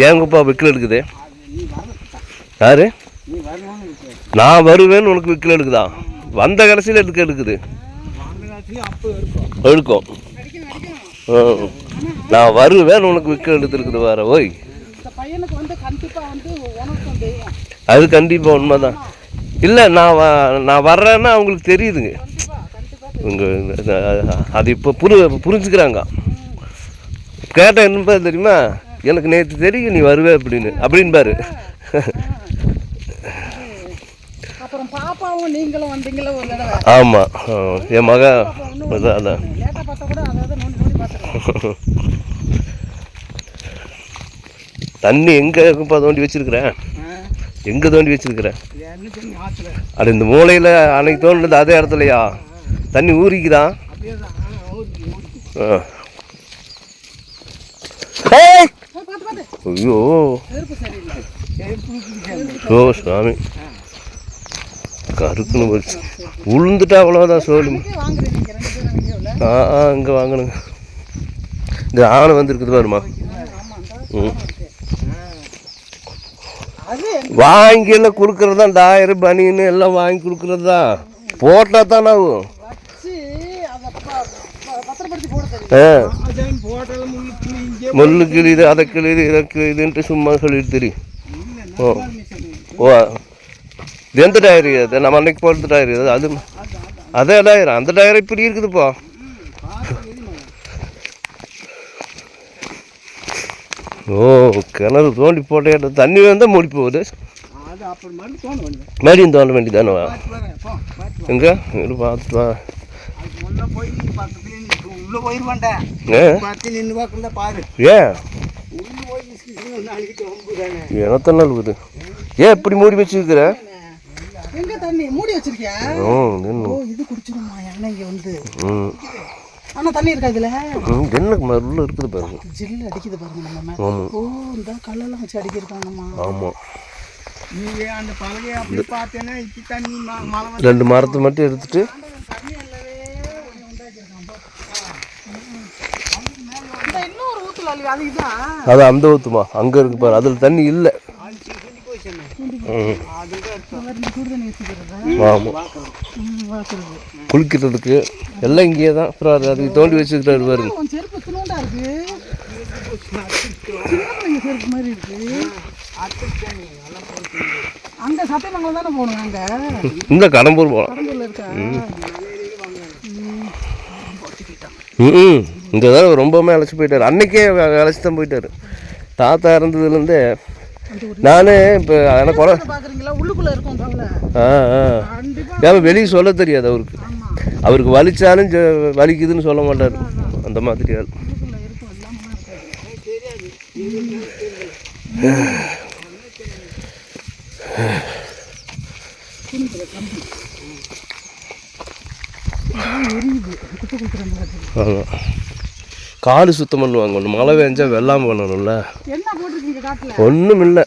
ஏங்கப்பா விக்கல் எடுக்குது? யாரு? நான் வருவேன்னு உனக்கு விக்கல் எடுக்குதா? வந்த கடைசியில் எடுக்குது எடுக்கும். நான் வருவேன்னு உனக்கு விக்கல் எடுத்துருக்குது வேற. ஓய், அது கண்டிப்பாக உண்மைதான். இல்லை, நான் வர்றேன்னா அவங்களுக்கு தெரியுதுங்க. அது இப்போ புரிஞ்சுக்கிறாங்க. கேட்டால் என்ன தெரியுமா, எனக்கு நேற்று தெரியும் நீ வருவே அப்படின்பாரு. ஆமாம், என் மக அதான் தண்ணி எங்கே இருக்குப்பா தோண்டி வச்சிருக்கிறேன்? எங்கே தோண்டி வச்சிருக்கிறேன்? அது இந்த மூளையில் அன்னைக்கு தோண்டினது அதே இடத்துலையா? தண்ணி ஊறிக்குதான். ஐயோ ஓ சாமி, கருக்குன்னு போச்சு. உளுந்துட்டா அவ்வளோதான் சோழி. இங்கே வாங்கணுங்க. இந்த ஆணை வந்துருக்குது பாருமா. வாங்கி எல்லாம் கொடுக்கறது தான். டயரு பனின்னு எல்லாம் வாங்கி கொடுக்கறது தான். போட்டால் தானே ஆகும். முள்ளு கிளியுது, அதை கிளியுது, இதை கிளியுதுன்ட்டு சும்மா சொல்லிட்டு தெரியும். ஓ, இது எந்த டயரு? அது நம்ம அன்னைக்கு போடுறது டயரு. அது அதே டயர். அந்த டயர் இப்படி இருக்குதுப்பா. ஓ, கிணறு தோண்டி போட்ட தண்ணி வந்தால் மூடி போகுது. மறுபடியும் தோண்ட வேண்டியதானவா? எங்க பார்த்துட்டு வா. ஏன் எனத்த நாள் இருக்குது? ஏன் இப்படி மூடி வச்சிருக்கிற? என்ன உள்ள இருக்குது பாருங்க. ஆமா, ரெண்டு மரத்தை மட்டும் எடுத்துட்டு அது அந்த ஊத்துமா அங்க இருக்கு பாரு. அதுல தண்ணி இல்லை. ஆமா, குளிக்கிறதுக்கு எல்லாம் இங்கேயே தான். அப்புறம் அதுக்கு தோண்டி வச்சுக்கிட்டாரு பாருங்க. இந்த கடம்பூர் போகலாம். இந்த தடவை ரொம்பவுமே அழைச்சி போயிட்டாரு. அன்னைக்கே அழைச்சி தான் போயிட்டாரு. தாத்தா இறந்ததுலேருந்து நானே இப்போ எனக்கு ஏன் வெளியே சொல்ல தெரியாது அவருக்கு. அவருக்கு வலிச்சாலும் வலிக்குதுன்னு சொல்ல மாட்டார். அந்த மாதிரி ஆள். காடு சுத்தம் பண்ணுவாங்க. ஒன்று மழை பெஞ்சா வெள்ளாம பண்ணணும்ல. ஒன்றும் இல்லை.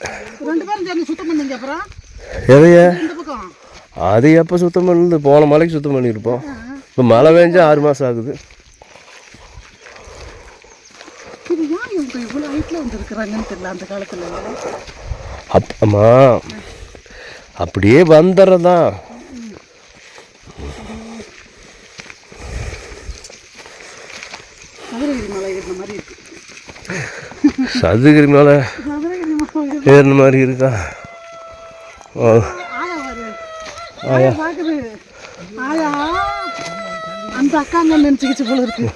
எதைய அது எப்போ சுத்தம் பண்ணது? போன மழைக்கு சுத்தம் பண்ணியிருப்போம். இப்போ மழை பெஞ்சா 6 மாதம் ஆகுது. அம்மா அப்படியே வந்துடுறதான். சதுகிரி மலை ஏறின மாதிரி இருக்கா? அந்த அக்காங்க நினைச்சுக்கிச்சு போல இருக்கு.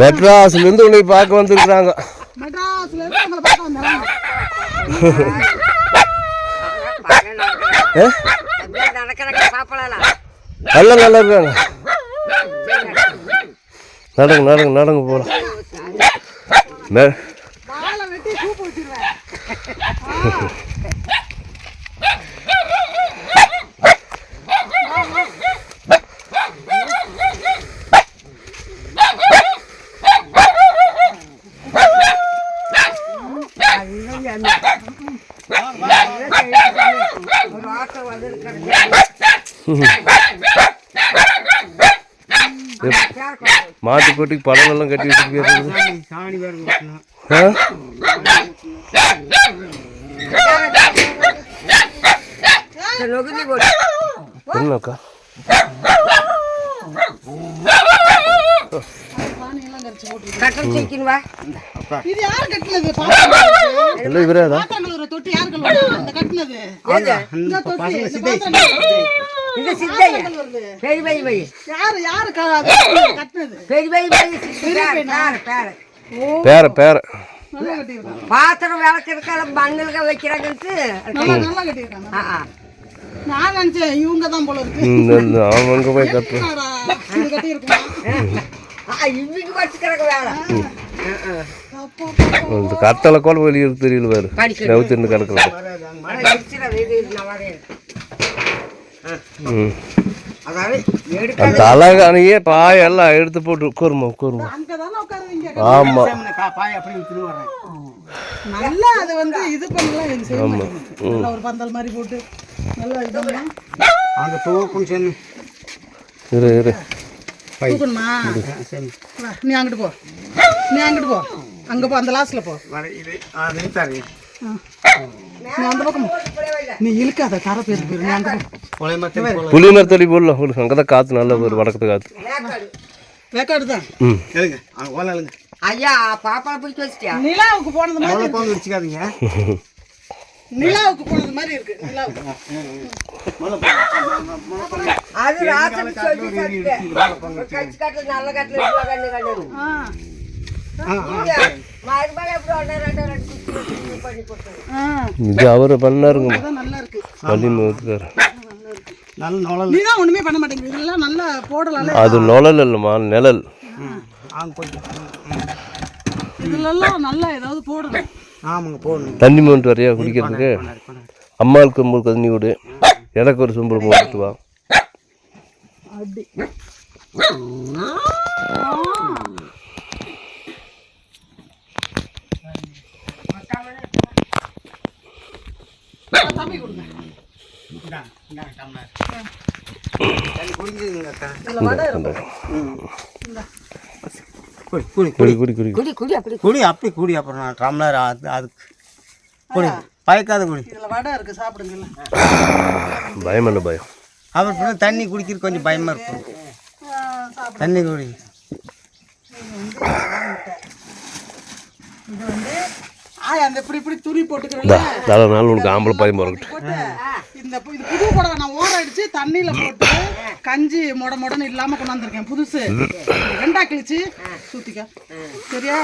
மெட்ராஸ்ல இருந்து உன்னை பார்க்க வந்திருக்காங்க. எல்லாம் நல்லா இருக்காங்க. நடங்க நடங்க நடங்க போகலாம். மாட்டு போட்டிக்கு பழங்கள்லாம் கட்டி வச்சுருக்கீங்க. என்னக்கா எல்லாம் இவரேதா? பேர பேர பாத்திரம் விளக்கிறதுக்காக மண்ணுல வைக்கிறாங்கன்ட்டு நான் நினைச்சேன் இவங்க தான் போல இருக்கு. அவங்க போய் கட்டு இவங்க வச்சுக்கிறாங்க வேலை. கத்தலை கோல் வெளியே தெரியல வேறு நவுத்திருந்து கிடக்கல. அந்த அழகானையே பாயெல்லாம் எடுத்து போட்டு உட்காருமா உட்காருமா. ஆமா நல்லா அது வந்து இது பண்ணலாம். எனக்கு செய்ய நல்லா ஒரு பந்தல் மாதிரி போட்டு நல்லா இது பண்ணலாம். அங்கே தூக்கும் சென்னு இரு இரு தூக்கணுமா? நீ அங்கிட்டு போ, நீ அங்கிட்டு போ, அங்கே போ, அந்த லாஸ்ட்ல போ. நீ அந்த பக்கம் நீ இழுக்காத தர பேருக்கு போயிரு. நீ அங்கே போ. புளி மரத்தடி போடலாம். அங்கே தான் காற்று நல்லா வரும். வடக்கத்து காற்று வேக்காடு தான். ஐயா பாப்பாவை பிடிச்சி வச்சிட்டியா? நிலாவுக்கு போனது மாதிரி வச்சுக்காதீங்க. நிலாவுக்கு போனது மாதிரி இருக்கு. நிலாவுக்கு அது ராத்திரி சொல்லி கட்சி காட்டுல நல்ல காட்டுல கண்ணு கண்ணு இது அவரு பண்ணாருங்க. நல்லா இருக்கு. நல்ல ஒண்ணுமே பண்ண மாட்டேங்குது. இதெல்லாம் நல்லா போடலாம். அது நொழல் இல்லம்மா, நிழல். இதுலெல்லாம் நல்லா ஏதாவது போடணும். ஆமாங்க போடணும். தண்ணி மோண்டு வரையா குடிக்கிறதுக்கு. அம்மாவுக்கு உங்களுக்கு தண்ணி விடு, எனக்கு ஒரு சொம்பு போட்டு வா. அப்படி தம்பி கொடுங்க. அப்படி குடி. அப்புறம் நான் டம்ளர் அதுக்கு குடி, பயக்காத குடி. இதில் வடை இருக்கு, சாப்பிடுங்க. பயம் இல்லை பயம். அப்புறம் தண்ணி குடிக்கிறது கொஞ்சம் பயமா இருக்கும். தண்ணி குடி. இது வந்து அந்த இப்படி இப்படி துணி போட்டுக்கிறேன். நாள் உனக்கு ஆம்பளை பயம் போறக்கிட்டு இந்த இது புது புடவை நான் ஓர அடிச்சு தண்ணியில போட்டு கஞ்சி மொடன்னு இல்லாம கொண்டாந்துருக்கேன். புதுசு ரெண்டா கிழிச்சு சூத்திக்க. சரியா?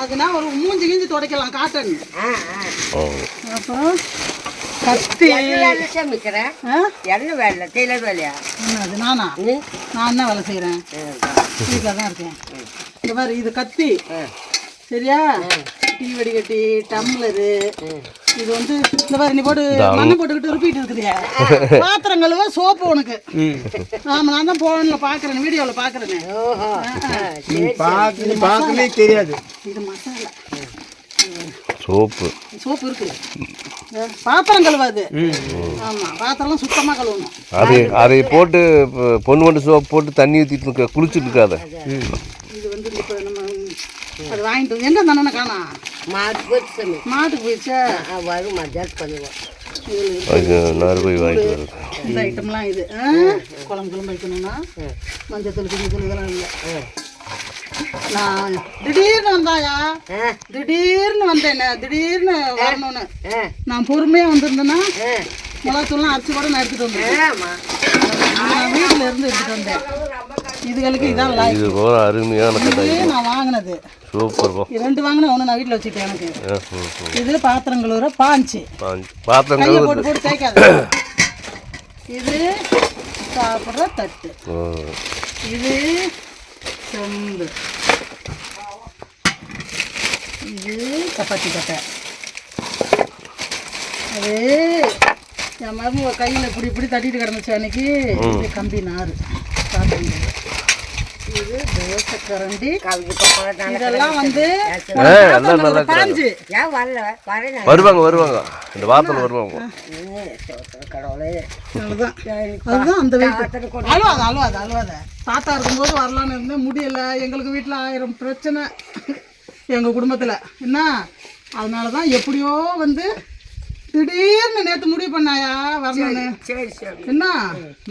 அதுனா ஒரு மூஞ்சி கிஞ்சி துடைக்கலாம் காட்டன். அப்புறம் கத்தி என்ன வேலை? டெய்லர் வேலையா? அது நானா? நான் என்ன வேலை செய்யறேன்? வீட்டில் தான் இருக்கேன். இந்த மாதிரி இது கத்தி. சரியா? டீ வடிகட்டி, டம்ளரு. இது வந்து இந்த மாதிரி நீ போட்டு மண்ணை போட்டுக்கிட்டு ரிப்பீட் இருக்குதியா? பாத்திரம் கழுவ சோப்பு உனக்கு. ஆமா, நான் தான் போன்ல பாக்குறேன், வீடியோல பாக்குறேன். பார்க்கவே தெரியாது. இது மசாலா சோப்பு. சோப்பு இருக்கு. பாத்திரம் கழுவாது. ஆமா, பாத்திரம்லாம் சுத்தமா கழுவணும். அதை போட்டு பொண்ணு கொண்டு சோப்பு போட்டு தண்ணி ஊற்றிட்டு குளிச்சுட்டு இருக்காத. இது வந்து இப்போ நம்ம அது வாங்கிட்டு எங்கே தானே காணா? மாட்டுக்கு போயிடுச்சு. மாட்டுக்கு போயிடுச்சா? வரும் மத்தியானம் பண்ணுவோம். போய் வாங்கிட்டு வருது. இந்த ஐட்டம்லாம் இது குழம்பு வைக்கணும்னா மஞ்சத்தூள் கிஞ்சத்தூள் இதெல்லாம் இல்லை. நான் திடீர்னு வந்தாயா? திடீர்னு வந்தேன். திடீர்னு வரணும்னு நான் பொறுமையாக வந்திருந்தேன்னா மிளகாத்தூள்லாம் அரைச்சி கூட நான் எடுத்துகிட்டு வந்தேன். நான் வீட்டில் இருந்து எடுத்துகிட்டு வந்தேன். இதுகளுக்கு இதான் லாய்க்கு. இது போல அருமையான கடாய். இது நான் வாங்கினது சூப்பர் போ. 2 வாங்கினேன், ஒன்று நான் வீட்டில் வச்சுட்டேன். எனக்கு இது பாத்திரம் கழுவுற பாஞ்சு, பாத்திரம் கையை கழுவுறது. போட்டு போட்டு தேய்க்காது. இது சாப்பிட்ற தட்டு, இது சொம்பு, இது சப்பாத்தி கட்டை. அது என் மருமக கையில் இப்படி இப்படி தட்டிட்டு கிடந்துச்சு அன்னைக்கு. இது கம்பி நார் சாப்பிட்டு. இது தோசை கரண்டி. இதெல்லாம் வந்து பாஞ்சு. வருவாங்க வருவாங்க, இந்த வாரத்தில் வருவாங்க. அதுதான் அந்த வீட்டு அழுவாத. தாத்தா இருக்கும்போது வரலான்னு இருந்தேன், முடியல. எங்களுக்கு வீட்டில் 1000 பிரச்சனை எங்கள் குடும்பத்தில். என்ன அதனால தான் எப்படியோ வந்து திடீர்னு நேற்று முடிவு பண்ணாயா வரணும்னு. என்ன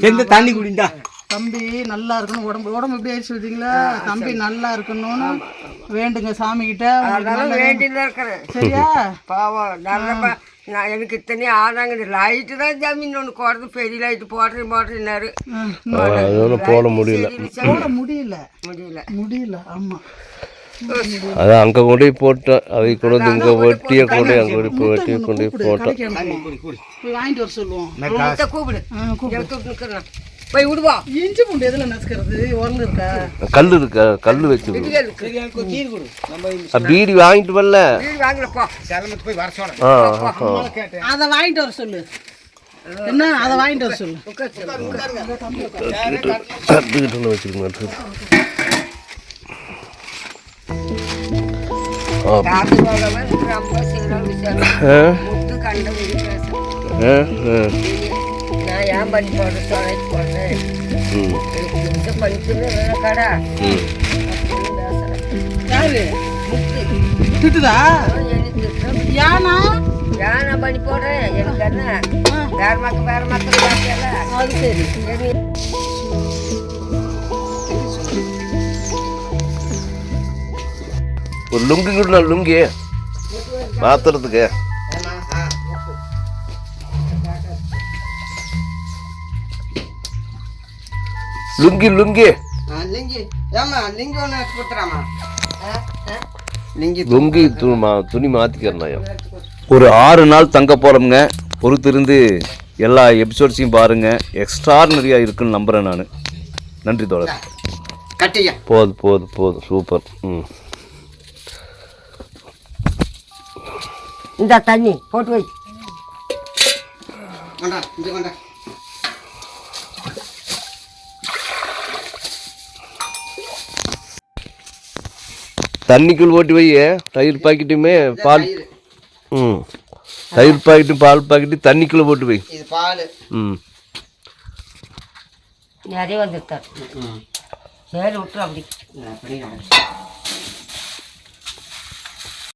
எந்த தண்ணி குடிந்தா தம்பி நல்லா இருக்கணும், உடம்பு எப்படி ஆயிடுச்சு வச்சிங்களா? தம்பி நல்லா இருக்கணும்னு வேண்டுங்க சாமி கிட்ட. வேண்டிதான் இருக்கிறேன். சரியா? பாவம் நல்ல நான் எனக்கு இத்தனையும் ஆதாங்க. லைட்டு தான் ஜமீன் ஒன்று போடுறது, பெரிய லைட்டு போடுறேன்னாரு. போட முடியல. ஆமாம், அதான் அங்கே கொண்டு போய் போட்டேன். அதை கொண்டு வந்து இங்கே வெட்டியை கொண்டு அங்கே வெட்டியை கொண்டு போய் போட்டேன். வாங்கிட்டு வர சொல்லுவோம். கூப்பிடு போய் விடுவா. இஞ்சி பூண்டு எதுல நசுக்கிறது? உரல் இருக்கா? கல் இருக்கா? கல் வச்சு பீடி வாங்கிட்டு வரல. அதை வாங்கிட்டு வர சொல்லு. என்ன அதை வாங்கிட்டு வர சொல்லு. கற்றுக்கிட்டு வச்சுருங்க. நான் ஏன் பண்ணி போடுறேன், தொலைச்சு போடுறேன், பண்ணிட்டு கடா யாரு திட்டுதா? யானா யானா பண்ணி போடுறேன். எனக்கு என்ன வேற மக்கள் அது சரி. ஒரு லுங்கி கூட லுங்கி மாத்துறதுக்கு. லுங்கி லுங்கி லுங்கி துணி மாத்திக்கிறேன். ஒரு 6 நாள் தங்க போகிறோம்ங்க. பொறுத்திருந்து எல்லா எபிசோட்ஸையும் பாருங்கள். எக்ஸ்ட்ரானரியாக இருக்குன்னு நம்புகிறேன் நான். நன்றி தோழர். போதும் சூப்பர். இந்த தண்ணி போட்டு வை. தண்ணிக்குள் ஓட்டி வை. தயிர் பாக்கெட்டுமே பால். தயிர் பாக்கெட்டும் பால் பாக்கெட்டும் தண்ணிக்குள்ளே போட்டு வை. நிறைய வந்துட்டார். சரி விட்டுரு அப்படி.